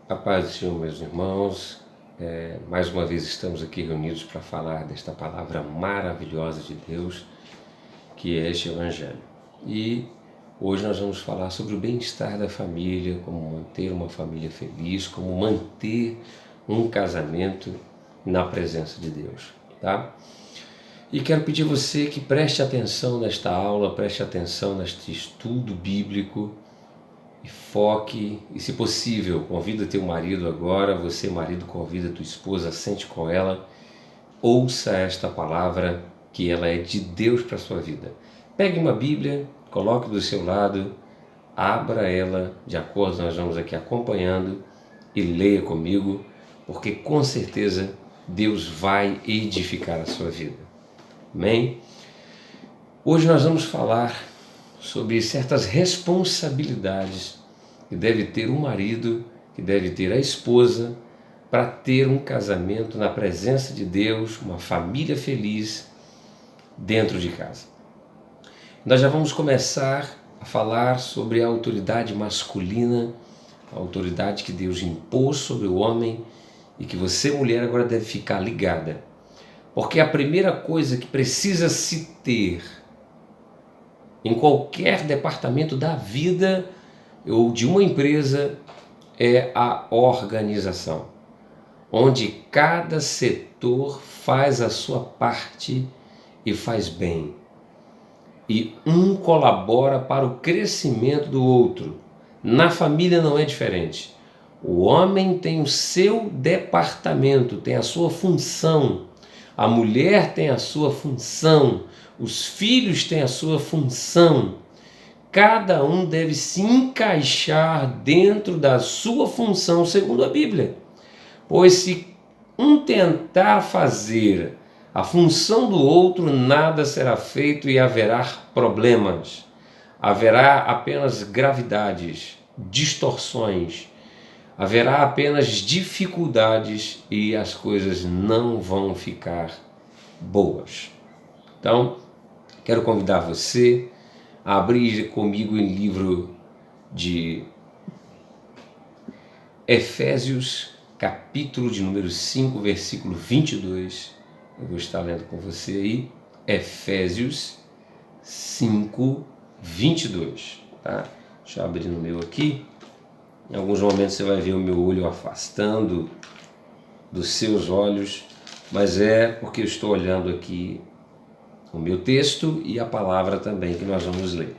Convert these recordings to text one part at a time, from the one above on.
A paz do Senhor, meus irmãos. Mais uma vez estamos aqui reunidos para falar desta palavra maravilhosa de Deus, que é este Evangelho. E hoje nós vamos falar sobre o bem-estar da família, como manter uma família feliz, como manter um casamento na presença de Deus, tá? E quero pedir a você que preste atenção nesta aula, preste atenção neste estudo bíblico, e foque, e se possível, convida teu marido agora, você marido convida tua esposa, sente com ela, ouça esta palavra, que ela é de Deus para a sua vida. Pegue uma Bíblia, coloque do seu lado, abra ela, de acordo, nós vamos aqui acompanhando, e leia comigo, porque com certeza Deus vai edificar a sua vida. Amém? Hoje nós vamos falar sobre certas responsabilidades que deve ter um marido, que deve ter a esposa, para ter um casamento na presença de Deus, uma família feliz dentro de casa. Nós já vamos começar a falar sobre a autoridade masculina, a autoridade que Deus impôs sobre o homem e que você, mulher, agora deve ficar ligada. Porque a primeira coisa que precisa se ter em qualquer departamento da vida ou de uma empresa é a organização, onde cada setor faz a sua parte e faz bem. E um colabora para o crescimento do outro. Na família não é diferente. O homem tem o seu departamento, tem a sua função. A mulher tem a sua função. Os filhos têm a sua função. Cada um deve se encaixar dentro da sua função segundo a Bíblia. Pois se um tentar fazer a função do outro, nada será feito e haverá problemas. Haverá apenas gravidades, distorções. Haverá apenas dificuldades e as coisas não vão ficar boas. Então, quero convidar você a abrir comigo em livro de Efésios, capítulo de número 5, versículo 22. Eu vou estar lendo com você aí, Efésios 5, 22. Tá? Deixa eu abrir no meu aqui. Em alguns momentos você vai ver o meu olho afastando dos seus olhos, mas é porque eu estou olhando aqui o meu texto e a palavra também que nós vamos ler.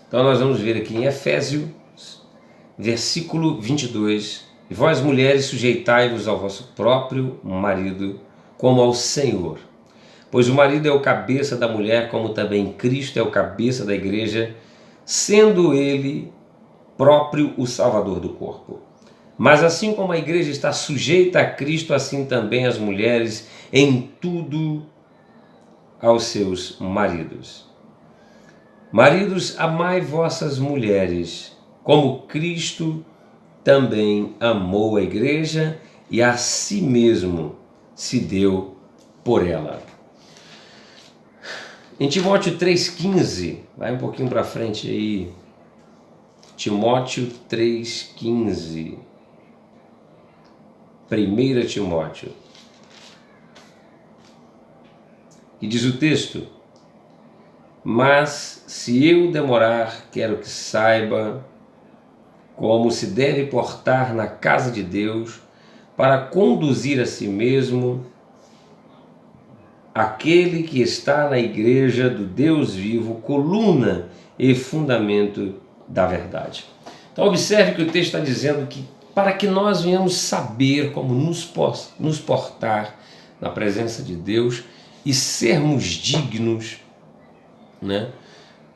Então nós vamos ver aqui em Efésios, versículo 22. E vós mulheres sujeitai-vos ao vosso próprio marido como ao Senhor. Pois o marido é o cabeça da mulher, como também Cristo é o cabeça da igreja, sendo ele próprio o Salvador do corpo. Mas assim como a igreja está sujeita a Cristo, assim também as mulheres em tudo aos seus maridos. Maridos, amai vossas mulheres, como Cristo também amou a igreja e a si mesmo se deu por ela. Em Timóteo 3,15, vai um pouquinho para frente aí, Timóteo 3,15, 1 Timóteo, e diz o texto: mas se eu demorar, quero que saiba como se deve portar na casa de Deus para conduzir a si mesmo aquele que está na igreja do Deus vivo, coluna e fundamento da verdade. Então observe que o texto está dizendo que para que nós venhamos saber como nos portar na presença de Deus e sermos dignos, né,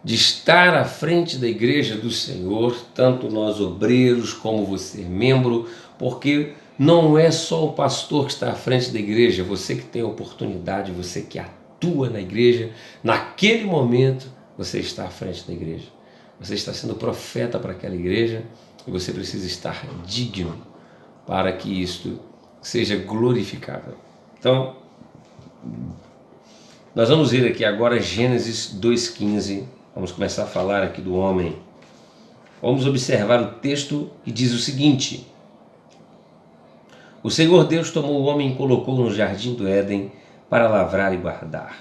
de estar à frente da igreja do Senhor, tanto nós obreiros como você membro, porque não é só o pastor que está à frente da igreja, você que tem a oportunidade, você que atua na igreja, naquele momento você está à frente da igreja. Você está sendo profeta para aquela igreja e você precisa estar digno para que isto seja glorificável. Então, Nós vamos ver aqui agora Gênesis 2,15. Vamos começar a falar aqui do homem. Vamos observar o texto que diz o seguinte: o Senhor Deus tomou o homem e colocou no jardim do Éden para lavrar e guardar.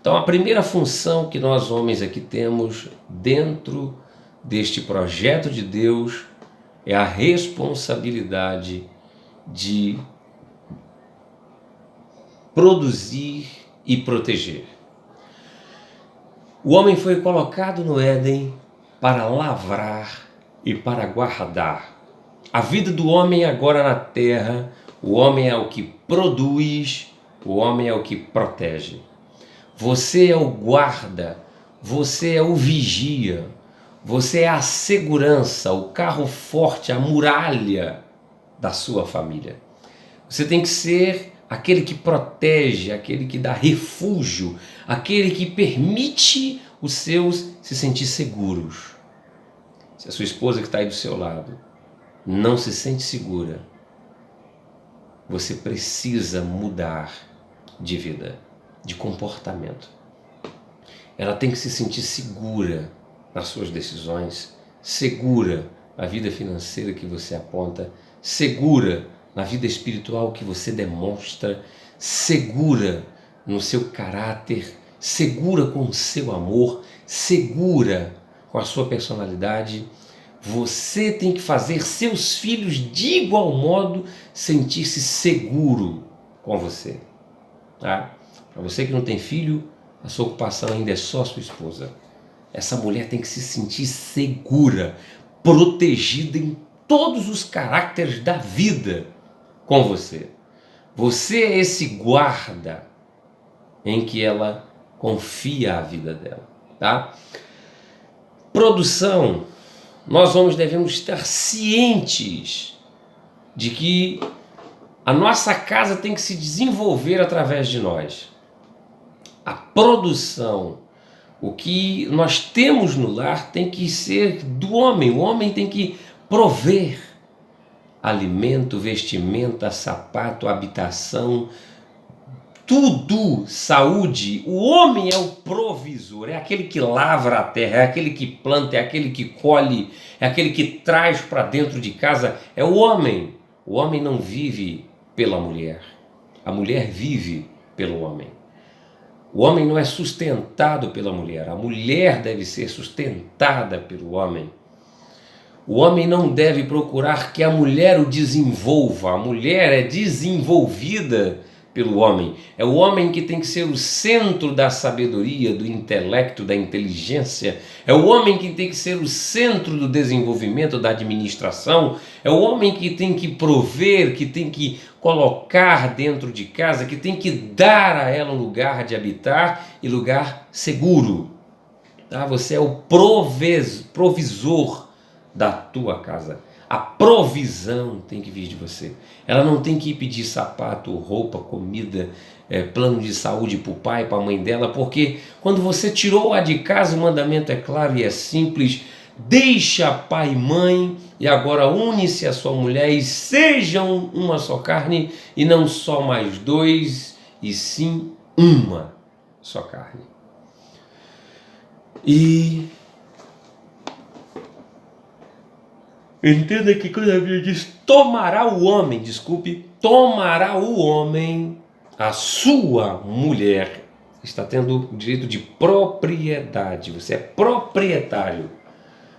Então a primeira função que nós homens aqui temos dentro deste projeto de Deus é a responsabilidade de produzir e proteger. O homem foi colocado no Éden para lavrar e para guardar. A vida do homem agora na terra, o homem é o que produz, o homem é o que protege. Você é o guarda, você é o vigia, você é a segurança, o carro forte, a muralha da sua família. Você tem que ser aquele que protege, aquele que dá refúgio, aquele que permite os seus se sentir seguros. Se a sua esposa que está aí do seu lado não se sente segura, você precisa mudar de vida, de comportamento. Ela tem que se sentir segura nas suas decisões, segura na vida financeira que você aponta, segura na vida espiritual que você demonstra, segura no seu caráter, segura com o seu amor, segura com a sua personalidade. Você tem que fazer seus filhos de igual modo sentir-se seguro com você. Tá? Para você que não tem filho, a sua ocupação ainda é só sua esposa. Essa mulher tem que se sentir segura, protegida em todos os caracteres da vida com você. Você é esse guarda em que ela confia a vida dela, tá? Produção. Nós devemos estar cientes de que a nossa casa tem que se desenvolver através de nós. A produção, o que nós temos no lar tem que ser do homem. O homem tem que prover alimento, vestimenta, sapato, habitação, tudo, saúde. O homem é o provisor, é aquele que lavra a terra, é aquele que planta, é aquele que colhe, é aquele que traz para dentro de casa. É o homem. O homem não vive pela mulher, a mulher vive pelo homem. O homem não é sustentado pela mulher, a mulher deve ser sustentada pelo homem. O homem não deve procurar que a mulher o desenvolva, a mulher é desenvolvida pelo homem. É o homem que tem que ser o centro da sabedoria, do intelecto, da inteligência. É o homem que tem que ser o centro do desenvolvimento, da administração. É o homem que tem que prover, que tem que colocar dentro de casa, que tem que dar a ela um lugar de habitar e lugar seguro. Tá? Você é o provisor da tua casa. A provisão tem que vir de você. Ela não tem que ir pedir sapato, roupa, comida, plano de saúde para o pai, para a mãe dela, porque quando você tirou-a de casa, o mandamento é claro e é simples: deixa pai e mãe e agora une-se a sua mulher e sejam uma só carne, e não só mais dois, e sim uma só carne. E entenda que quando a Bíblia diz tomará o homem a sua mulher, está tendo o direito de propriedade, você é proprietário.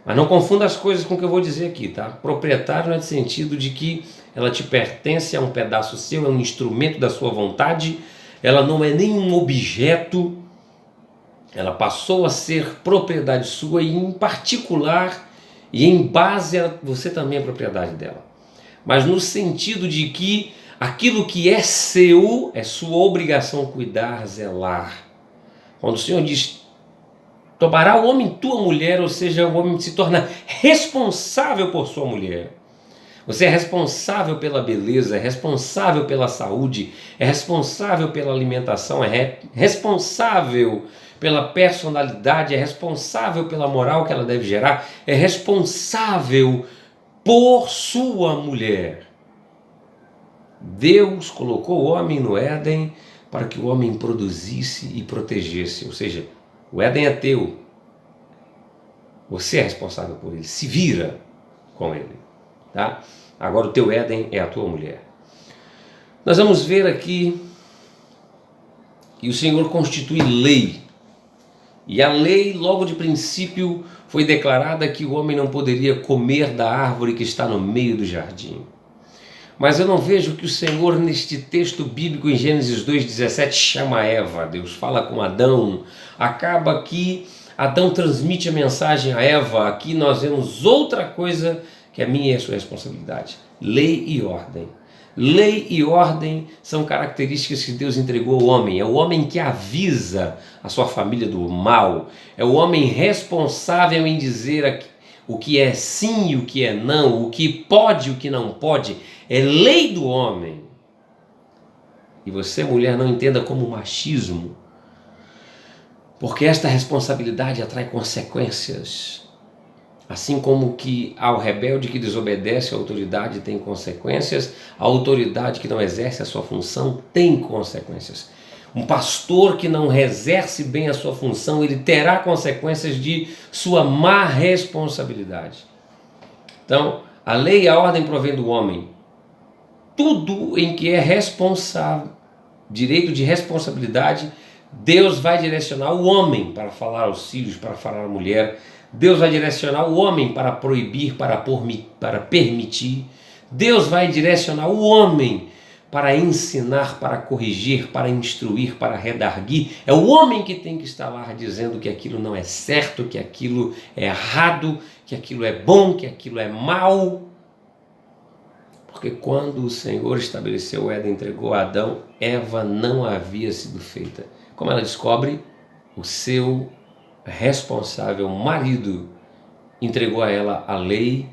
Mas não confunda as coisas com o que eu vou dizer aqui, tá? Proprietário não é no sentido de que ela te pertence, é um pedaço seu, é um instrumento da sua vontade, ela não é nenhum objeto, ela passou a ser propriedade sua e em particular e em base você também é propriedade dela. Mas no sentido de que aquilo que é seu é sua obrigação cuidar, zelar. Quando o Senhor diz tomará o homem tua mulher, ou seja, o homem se torna responsável por sua mulher. Você é responsável pela beleza, é responsável pela saúde, é responsável pela alimentação, é responsável pela personalidade, é responsável pela moral que ela deve gerar, é responsável por sua mulher. Deus colocou o homem no Éden para que o homem produzisse e protegesse. Ou seja, o Éden é teu, você é responsável por ele, se vira com ele, tá? Agora o teu Éden é a tua mulher. Nós vamos ver aqui que o Senhor constitui lei, e a lei logo de princípio foi declarada que o homem não poderia comer da árvore que está no meio do jardim. Mas eu não vejo que o Senhor, neste texto bíblico em Gênesis 2,17, chama Eva. Deus fala com Adão. Acaba que Adão transmite a mensagem a Eva. Aqui nós vemos outra coisa que é minha e a sua responsabilidade. Lei e ordem. Lei e ordem são características que Deus entregou ao homem. É o homem que avisa a sua família do mal. É o homem responsável em dizer o que é sim e o que é não, o que pode e o que não pode. É lei do homem. E você, mulher, não entenda como machismo, porque esta responsabilidade atrai consequências. Assim como que ao rebelde que desobedece a autoridade tem consequências, a autoridade que não exerce a sua função tem consequências. Um pastor que não exerce bem a sua função, ele terá consequências de sua má responsabilidade. Então, a lei e a ordem provém do homem. Tudo em que é responsável, direito de responsabilidade, Deus vai direcionar o homem para falar aos filhos, para falar à mulher. Deus vai direcionar o homem para proibir, para permitir. Deus vai direcionar o homem para ensinar, para corrigir, para instruir, para redarguir. É o homem que tem que estar lá dizendo que aquilo não é certo, que aquilo é errado, que aquilo é bom, que aquilo é mal. Porque quando o Senhor estabeleceu o Éden, entregou a Adão, Eva não havia sido feita. Como ela descobre? O seu responsável marido entregou a ela a lei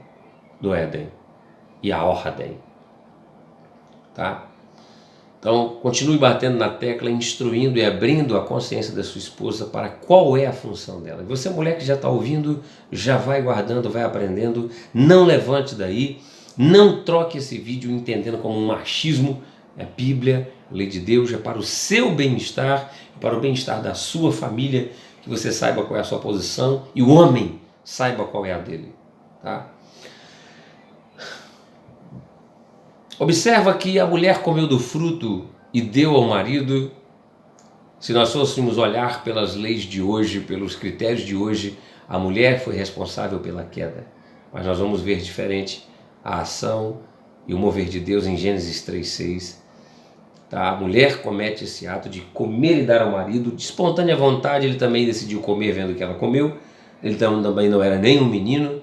do Éden e a ordem. Tá? Então, continue batendo na tecla, instruindo e abrindo a consciência da sua esposa para qual é a função dela. E você, mulher que já está ouvindo, já vai guardando, vai aprendendo. Não levante daí, não troque esse vídeo entendendo como um machismo. É a Bíblia, a lei de Deus, é para o seu bem-estar, para o bem-estar da sua família, que você saiba qual é a sua posição e o homem saiba qual é a dele. Tá? Observa que a mulher comeu do fruto e deu ao marido. Se nós fôssemos olhar pelas leis de hoje, pelos critérios de hoje, a mulher foi responsável pela queda. Mas nós vamos ver diferente a ação e o mover de Deus em Gênesis 3:6. Tá? A mulher comete esse ato de comer e dar ao marido, de espontânea vontade. Ele também decidiu comer vendo que ela comeu. Ele também não era nem um menino.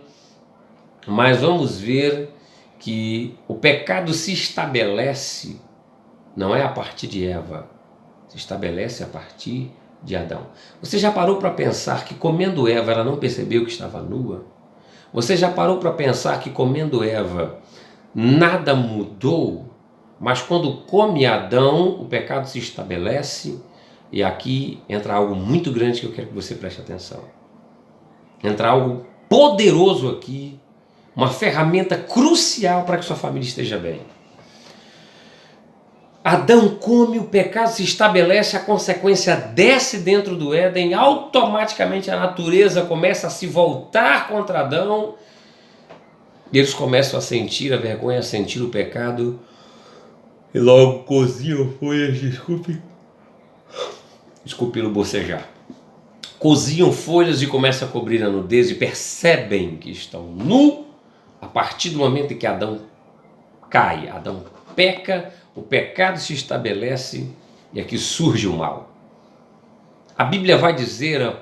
Mas vamos ver que o pecado se estabelece, não é a partir de Eva, se estabelece a partir de Adão. Você já parou para pensar que comendo Eva ela não percebeu que estava nua? Você já parou para pensar que comendo Eva nada mudou? Mas quando come Adão, o pecado se estabelece, e aqui entra algo muito grande que eu quero que você preste atenção. Entra algo poderoso aqui, uma ferramenta crucial para que sua família esteja bem. Adão come, o pecado se estabelece, a consequência desce dentro do Éden, automaticamente a natureza começa a se voltar contra Adão, e eles começam a sentir a vergonha, a sentir o pecado, e logo cozinham folhas, desculpe pelo bocejar, cozinham folhas e começam a cobrir a nudez e percebem que estão nus a partir do momento em que Adão cai, Adão peca, o pecado se estabelece e aqui surge o mal. A Bíblia vai dizer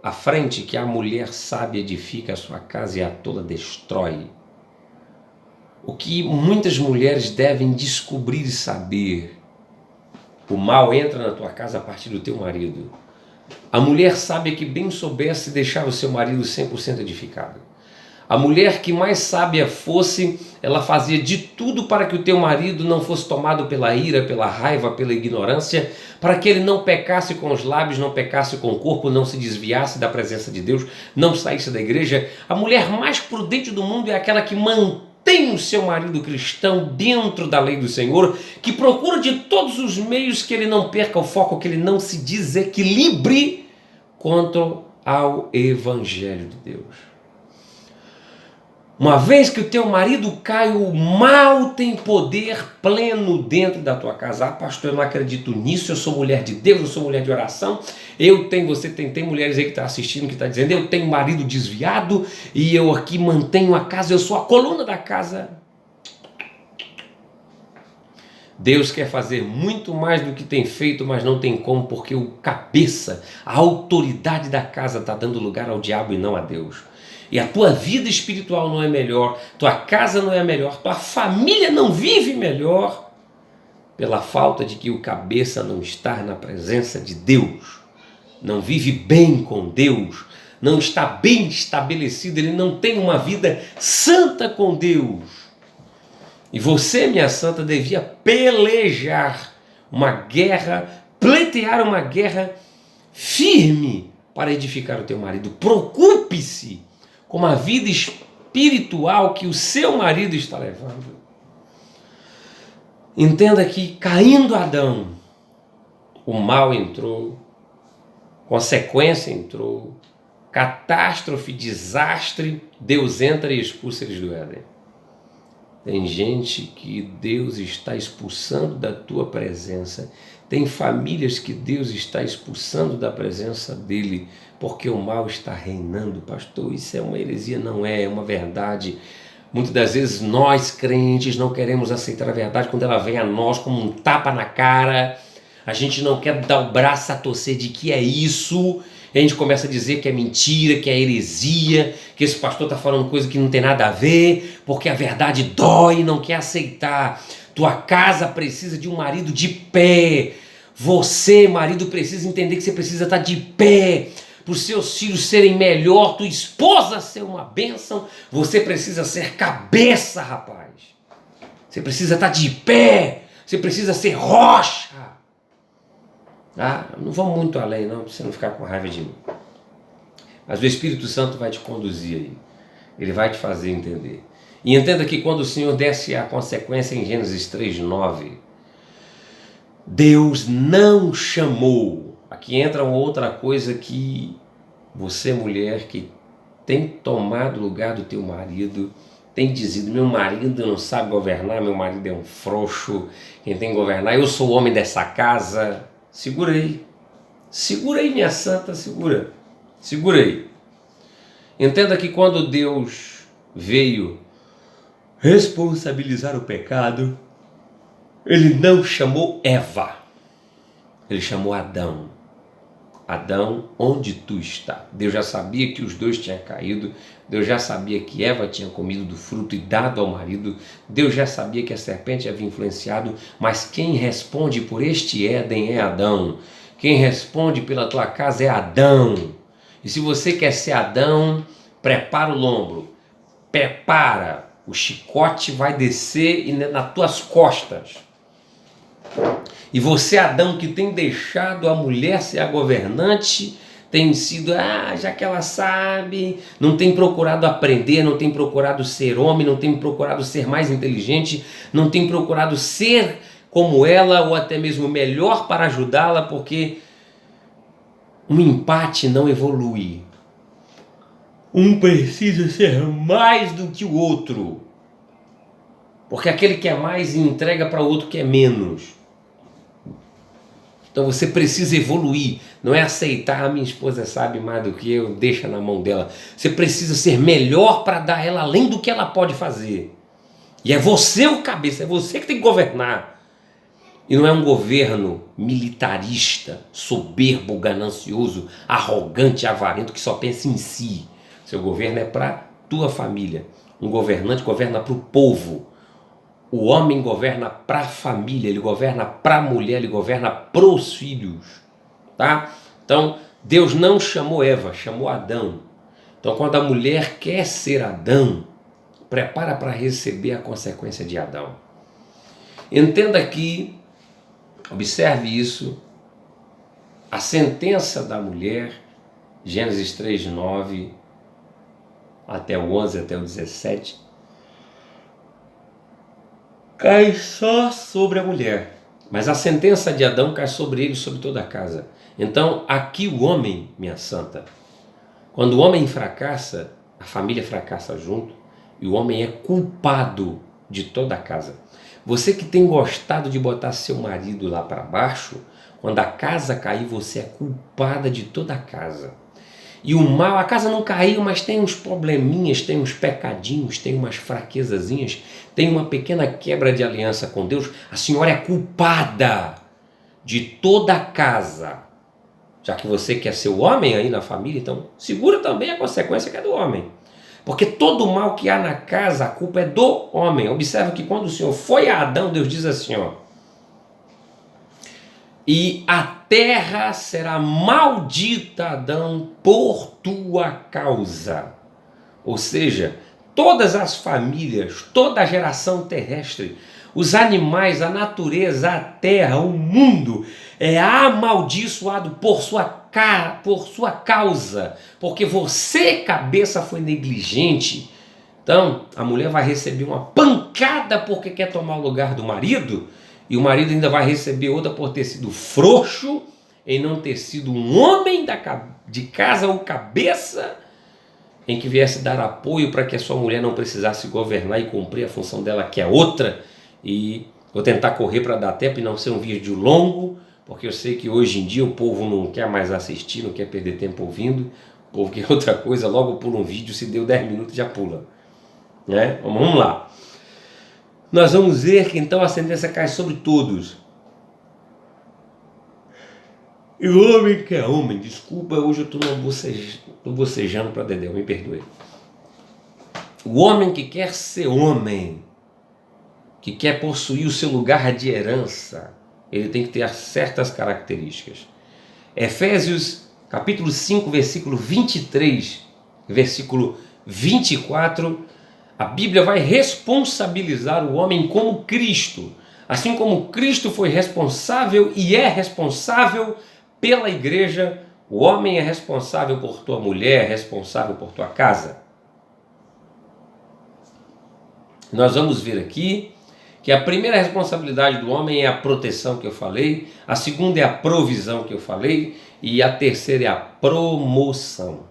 à frente que a mulher sábia edifica a sua casa e a tola destrói. O que muitas mulheres devem descobrir e saber: o mal entra na tua casa a partir do teu marido. A mulher sábia que bem soubesse deixar o seu marido 100% edificado. A mulher que mais sábia fosse, ela fazia de tudo para que o teu marido não fosse tomado pela ira, pela raiva, pela ignorância, para que ele não pecasse com os lábios, não pecasse com o corpo, não se desviasse da presença de Deus, não saísse da igreja. A mulher mais prudente do mundo é aquela que mantém mantém o seu marido cristão dentro da lei do Senhor, que procura de todos os meios que ele não perca o foco, que ele não se desequilibre quanto ao Evangelho de Deus. Uma vez que o teu marido cai, o mal tem poder pleno dentro da tua casa. Ah, pastor, eu não acredito nisso, eu sou mulher de Deus, eu sou mulher de oração. Você tem mulheres aí que estão assistindo, que estão dizendo, eu tenho um marido desviado e eu aqui mantenho a casa, eu sou a coluna da casa. Deus quer fazer muito mais do que tem feito, mas não tem como, porque o cabeça, a autoridade da casa está dando lugar ao diabo e não a Deus. E a tua vida espiritual não é melhor, tua casa não é melhor, tua família não vive melhor, pela falta de que o cabeça não está na presença de Deus, não vive bem com Deus, não está bem estabelecido, ele não tem uma vida santa com Deus. E você, minha santa, devia pelejar uma guerra, pleitear uma guerra firme para edificar o teu marido. Preocupe-se com a vida espiritual que o seu marido está levando. Entenda que, caindo Adão, o mal entrou, consequência entrou, catástrofe, desastre, Deus entra e expulsa eles do Éden. Tem gente que Deus está expulsando da tua presença. Tem famílias que Deus está expulsando da presença dele, porque o mal está reinando, pastor. Isso é uma heresia, não é, é uma verdade. Muitas das vezes nós, crentes, não queremos aceitar a verdade quando ela vem a nós como um tapa na cara. A gente não quer dar o braço a torcer de que é isso. E a gente começa a dizer que é mentira, que é heresia, que esse pastor está falando coisa que não tem nada a ver, porque a verdade dói e não quer aceitar. Tua casa precisa de um marido de pé. Você, marido, precisa entender que você precisa estar de pé para os seus filhos serem melhor, tua esposa ser uma bênção. Você precisa ser cabeça, rapaz. Você precisa estar de pé. Você precisa ser rocha. Ah, não vamos muito além não, para você não ficar com raiva de mim. Mas o Espírito Santo vai te conduzir aí. Ele vai te fazer entender. E entenda que quando o Senhor desce a consequência em Gênesis 3:9, Deus não chamou. Aqui entra outra coisa que você, mulher, que tem tomado o lugar do teu marido, tem dizido, meu marido não sabe governar, meu marido é um frouxo, quem tem que governar, eu sou o homem dessa casa. Segura aí, minha santa, segura aí. Entenda que quando Deus veio responsabilizar o pecado, ele não chamou Eva, ele chamou Adão. Adão, onde tu está? Deus já sabia que os dois tinham caído, Deus já sabia que Eva tinha comido do fruto e dado ao marido, Deus já sabia que a serpente havia influenciado, mas quem responde por este Éden é Adão, quem responde pela tua casa é Adão. E se você quer ser Adão, prepara o lombro, prepara, o chicote vai descer e nas tuas costas. E você, Adão, que tem deixado a mulher ser a governante, tem sido, já que ela sabe, não tem procurado aprender, não tem procurado ser homem, não tem procurado ser mais inteligente, não tem procurado ser como ela, ou até mesmo melhor para ajudá-la, porque um empate não evolui. Um precisa ser mais do que o outro, porque aquele que é mais entrega para o outro que é menos. Então você precisa evoluir, não é aceitar, a minha esposa sabe mais do que eu, deixa na mão dela. Você precisa ser melhor para dar a ela além do que ela pode fazer. E é você o cabeça, é você que tem que governar. E não é um governo militarista, soberbo, ganancioso, arrogante, avarento, que só pensa em si. Seu governo é para tua família. Um governante governa para o povo. O homem governa para a família, ele governa para a mulher, ele governa para os filhos, tá? Então, Deus não chamou Eva, chamou Adão. Então, quando a mulher quer ser Adão, prepara para receber a consequência de Adão. Entenda aqui, observe isso, a sentença da mulher, Gênesis 3:9 até o 11, até o 17, cai só sobre a mulher, mas a sentença de Adão cai sobre ele e sobre toda a casa. Então, aqui o homem, minha santa, quando o homem fracassa, a família fracassa junto, e o homem é culpado de toda a casa. Você que tem gostado de botar seu marido lá para baixo, quando a casa cair, você é culpada de toda a casa. E o mal, a casa não caiu, mas tem uns probleminhas, tem uns pecadinhos, tem umas fraquezazinhas, tem uma pequena quebra de aliança com Deus. A senhora é culpada de toda a casa. Já que você quer ser o homem aí na família, então segura também a consequência que é do homem. Porque todo o mal que há na casa, a culpa é do homem. Observa que quando o Senhor foi a Adão, Deus diz assim, ó: e a terra será maldita, Adão, por tua causa. Ou seja, todas as famílias, toda a geração terrestre, os animais, a natureza, a terra, o mundo é amaldiçoado por sua causa, porque você, cabeça, foi negligente. Então, a mulher vai receber uma pancada porque quer tomar o lugar do marido, e o marido ainda vai receber outra por ter sido frouxo, em não ter sido um homem de casa ou cabeça, em que viesse dar apoio para que a sua mulher não precisasse governar e cumprir a função dela, que é outra. E vou tentar correr para dar tempo e não ser um vídeo longo, porque eu sei que hoje em dia o povo não quer mais assistir, não quer perder tempo ouvindo, o povo quer outra coisa, logo pula um vídeo, se deu 10 minutos já pula. Né? Vamos lá. Nós vamos ver que então a sentença cai sobre todos. E o homem que é homem, desculpa, hoje eu estou bocejando para Dedéu, me perdoe. O homem que quer ser homem, que quer possuir o seu lugar de herança, ele tem que ter certas características. Efésios capítulo 5, versículo 23, versículo 24, a Bíblia vai responsabilizar o homem como Cristo. Assim como Cristo foi responsável e é responsável pela igreja, o homem é responsável por tua mulher, é responsável por tua casa. Nós vamos ver aqui que a primeira responsabilidade do homem é a proteção que eu falei, a segunda é a provisão que eu falei e a terceira é a promoção.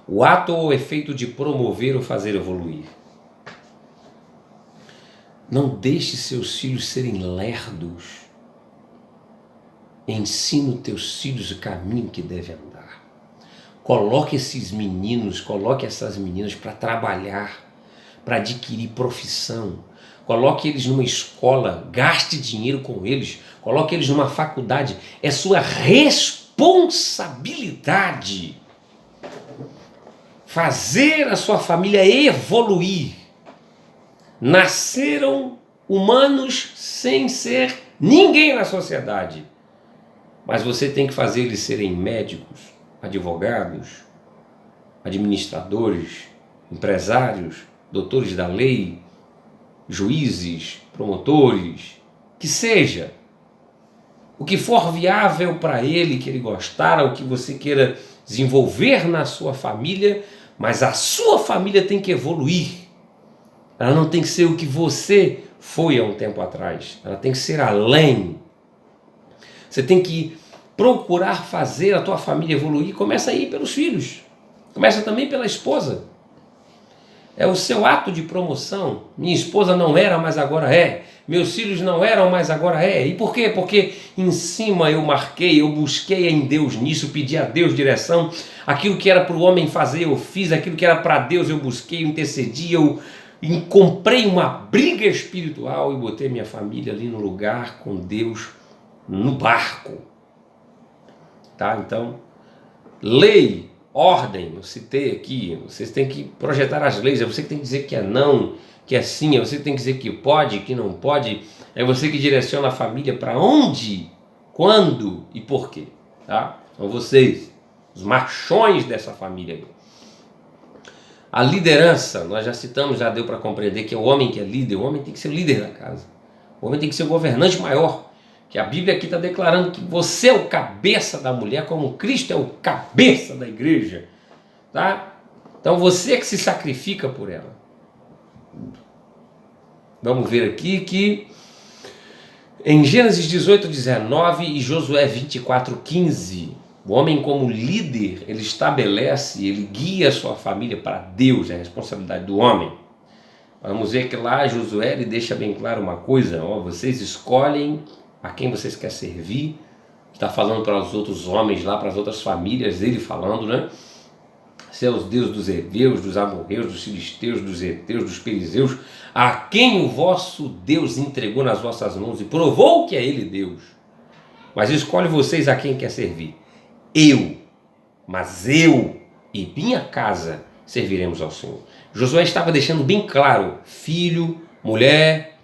O ato ou efeito de promover ou fazer evoluir. Não deixe seus filhos serem lerdos. Ensina os teus filhos o caminho que deve andar. Coloque esses meninos, coloque essas meninas para trabalhar, para adquirir profissão. Coloque eles numa escola, gaste dinheiro com eles, coloque eles numa faculdade. É sua responsabilidade fazer a sua família evoluir. Nasceram humanos sem ser ninguém na sociedade, mas você tem que fazer eles serem médicos, advogados, administradores, empresários, doutores da lei, juízes, promotores, que seja. O que for viável para ele, que ele gostar, o que você queira desenvolver na sua família, mas a sua família tem que evoluir. Ela não tem que ser o que você foi há um tempo atrás. Ela tem que ser além. Você tem que procurar fazer a tua família evoluir. Começa aí pelos filhos. Começa também pela esposa. É o seu ato de promoção. Minha esposa não era, mas agora é. Meus filhos não eram, mas agora é. E por quê? Porque em cima eu marquei, eu busquei em Deus nisso, pedi a Deus direção. Aquilo que era para o homem fazer, eu fiz. Aquilo que era para Deus, eu busquei, eu intercedi, eu comprei uma briga espiritual e botei minha família ali no lugar com Deus, no barco. Tá? Então, lei, ordem, eu citei aqui, vocês têm que projetar as leis, é você que tem que dizer que é não, que é sim, é você que tem que dizer que pode, que não pode, é você que direciona a família para onde, quando e por quê. Tá? São vocês, os machões dessa família aí. A liderança, nós já citamos, já deu para compreender que é o homem que é líder, o homem tem que ser o líder da casa, o homem tem que ser o governante maior, que a Bíblia aqui está declarando que você é o cabeça da mulher, como Cristo é o cabeça da igreja, tá? Então você é que se sacrifica por ela. Vamos ver aqui que em Gênesis 18:19 e Josué 24:15, o homem como líder, ele estabelece, ele guia a sua família para Deus, é a responsabilidade do homem. Vamos ver que lá Josué ele deixa bem claro uma coisa, ó, vocês escolhem a quem vocês querem servir. Está falando para os outros homens lá, para as outras famílias, ele falando, né? Se é os deuses dos heveus, dos amorreus, dos filisteus, dos heteus, dos perizeus, a quem o vosso Deus entregou nas vossas mãos e provou que é ele Deus. Mas escolhe vocês a quem quer servir. Mas eu e minha casa serviremos ao Senhor. Josué estava deixando bem claro, filho, mulher,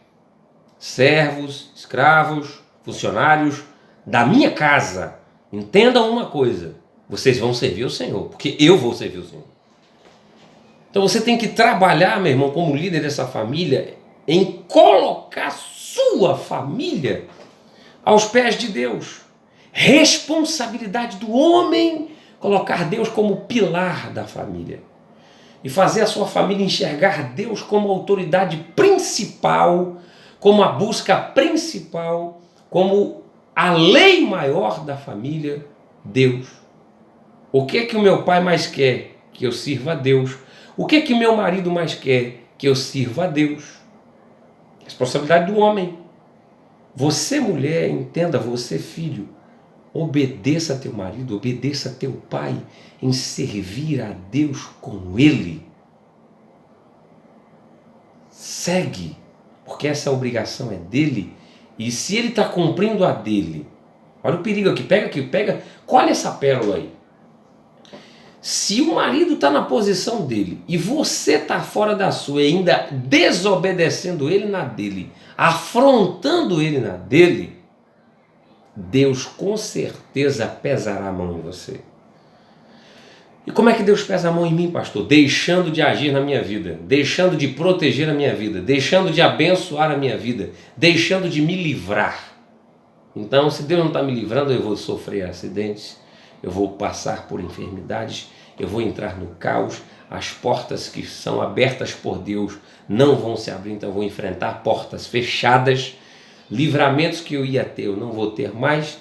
servos, escravos, funcionários da minha casa, entendam uma coisa, vocês vão servir o Senhor, porque eu vou servir o Senhor. Então você tem que trabalhar, meu irmão, como líder dessa família, em colocar sua família aos pés de Deus. Responsabilidade do homem, colocar Deus como pilar da família. E fazer a sua família enxergar Deus como autoridade principal, como a busca principal, como a lei maior da família, Deus. O que é que o meu pai mais quer? Que eu sirva a Deus. O que é que meu marido mais quer? Que eu sirva a Deus. Responsabilidade do homem. Você, mulher, entenda, você, filho, obedeça a teu marido, obedeça a teu pai em servir a Deus com ele. Segue, porque essa obrigação é dele, e se ele está cumprindo a dele, olha o perigo aqui, colhe essa pérola aí. Se o marido está na posição dele e você está fora da sua, e ainda desobedecendo ele na dele, afrontando ele na dele, Deus com certeza pesará a mão em você. E como é que Deus pesa a mão em mim, pastor? Deixando de agir na minha vida, deixando de proteger a minha vida, deixando de abençoar a minha vida, deixando de me livrar. Então, se Deus não está me livrando, eu vou sofrer acidentes, eu vou passar por enfermidades, eu vou entrar no caos, as portas que são abertas por Deus não vão se abrir, então eu vou enfrentar portas fechadas, livramentos que eu ia ter, eu não vou ter mais,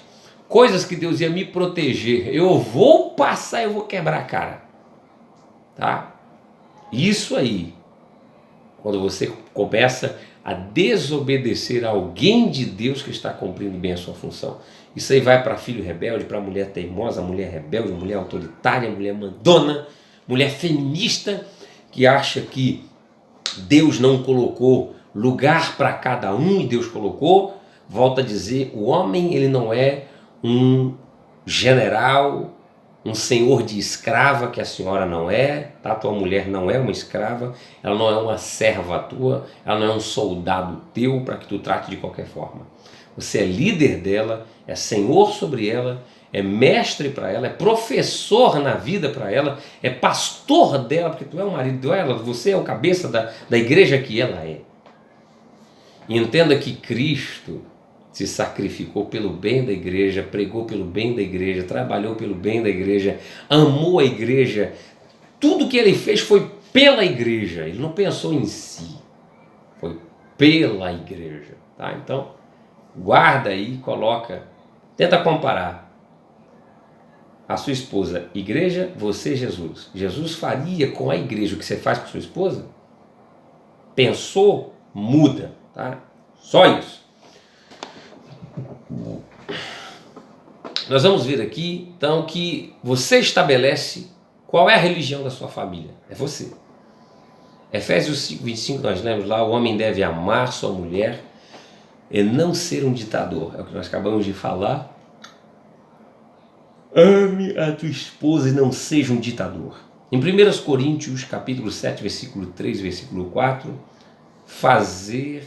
coisas que Deus ia me proteger, eu vou passar, eu vou quebrar a cara, tá? Isso aí, quando você começa a desobedecer a alguém de Deus que está cumprindo bem a sua função, isso aí vai para filho rebelde, para mulher teimosa, mulher rebelde, mulher autoritária, mulher mandona, mulher feminista, que acha que Deus não colocou lugar para cada um e Deus colocou. Volta a dizer, o homem ele não é um general, um senhor de escrava, que a senhora não é, tá? Tua mulher não é uma escrava, ela não é uma serva tua, ela não é um soldado teu para que tu trate de qualquer forma. Você é líder dela, é senhor sobre ela, é mestre para ela, é professor na vida para ela, é pastor dela, porque tu é o marido dela, você é o cabeça da igreja que ela é. E entenda que Cristo se sacrificou pelo bem da igreja, pregou pelo bem da igreja, trabalhou pelo bem da igreja, amou a igreja. Tudo que ele fez foi pela igreja, ele não pensou em si, foi pela igreja, tá? Então, guarda aí, coloca, tenta comparar a sua esposa, igreja, você, Jesus. Jesus faria com a igreja o que você faz com a sua esposa? Pensou, muda, tá? Só isso. Nós vamos ver aqui, então, que você estabelece qual é a religião da sua família. É você. Efésios 5:25, nós lemos lá, o homem deve amar sua mulher e não ser um ditador. É o que nós acabamos de falar. Ame a tua esposa e não seja um ditador. Em 1 Coríntios, capítulo 7, versículo 3, versículo 4, fazer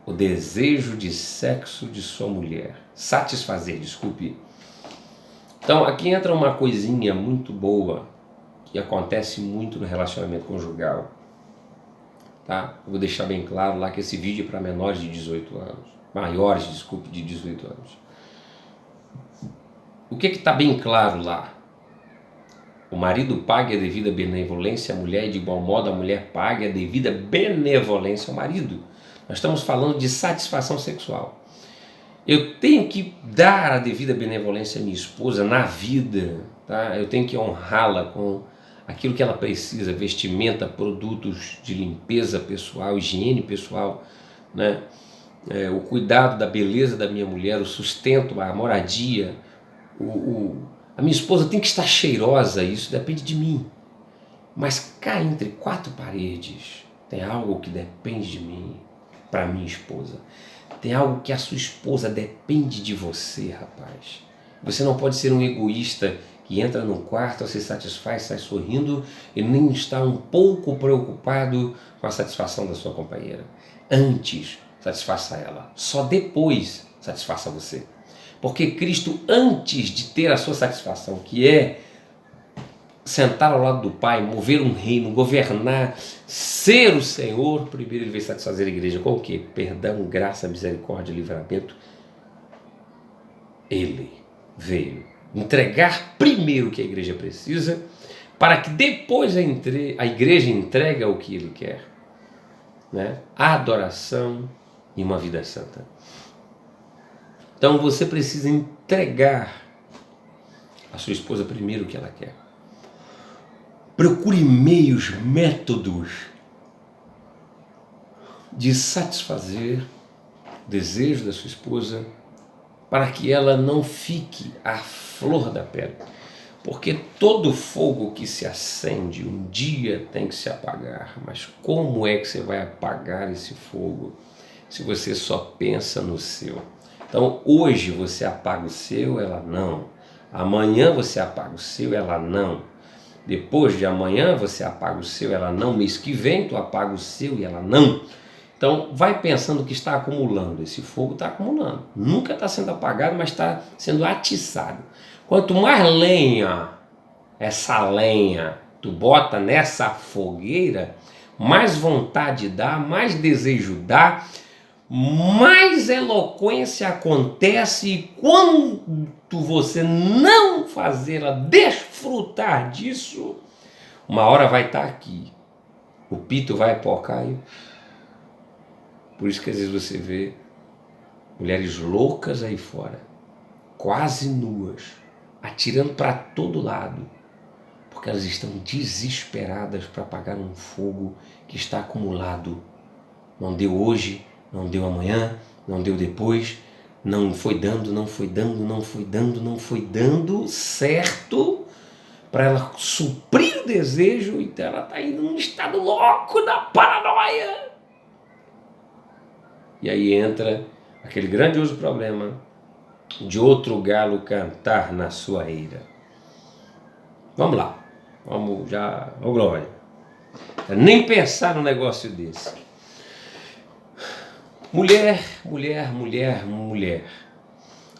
o desejo de sexo de sua mulher. Satisfazer, desculpe. Então, aqui entra uma coisinha muito boa que acontece muito no relacionamento conjugal. Tá? Eu vou deixar bem claro lá que esse vídeo é para menores de 18 anos. Maiores, desculpe, de 18 anos. O que está bem claro lá? O marido pague a devida benevolência à mulher e de igual modo a mulher pague a devida benevolência ao marido. Nós estamos falando de satisfação sexual. Eu tenho que dar a devida benevolência à minha esposa na vida, tá? Eu tenho que honrá-la com aquilo que ela precisa, vestimenta, produtos de limpeza pessoal, higiene pessoal, né? O cuidado da beleza da minha mulher, o sustento, a moradia, a minha esposa tem que estar cheirosa, isso depende de mim. Mas cá entre quatro paredes tem algo que depende de mim, para minha esposa. Tem algo que a sua esposa depende de você, rapaz. Você não pode ser um egoísta que entra num quarto, se satisfaz, sai sorrindo e nem está um pouco preocupado com a satisfação da sua companheira. Antes, satisfaça ela. Só depois, satisfaça você. Porque Cristo, antes de ter a sua satisfação, que é sentar ao lado do Pai, mover um reino, governar, ser o Senhor, primeiro ele veio satisfazer a igreja com o quê? Perdão, graça, misericórdia, livramento. Ele veio entregar primeiro o que a igreja precisa, para que depois a igreja entregue o que ele quer, né? A adoração e uma vida santa. Então você precisa entregar à sua esposa primeiro o que ela quer. Procure meios, métodos de satisfazer o desejo da sua esposa para que ela não fique à flor da pele. Porque todo fogo que se acende um dia tem que se apagar. Mas como é que você vai apagar esse fogo se você só pensa no seu? Então hoje você apaga o seu, ela não. Amanhã você apaga o seu, ela não. Depois de amanhã você apaga o seu, ela não. Mês que vem tu apaga o seu e ela não. Então vai pensando que está acumulando. Esse fogo está acumulando. Nunca está sendo apagado, mas está sendo atiçado. Quanto mais lenha, essa lenha, tu bota nessa fogueira, mais vontade dá, mais desejo dá, mais eloquência acontece, e quando você não fazê-la desfrutar disso, uma hora vai estar aqui, o pito vai pocar. Por isso que às vezes você vê mulheres loucas aí fora, quase nuas, atirando para todo lado, porque elas estão desesperadas para apagar um fogo que está acumulado. Não deu hoje, não deu amanhã, não deu depois, não foi dando certo para ela suprir o desejo, então ela está indo num estado louco da paranoia. E aí entra aquele grandioso problema de outro galo cantar na sua eira. Vamos lá, vamos glória. Nem pensar num negócio desse. Mulher.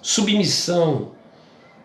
Submissão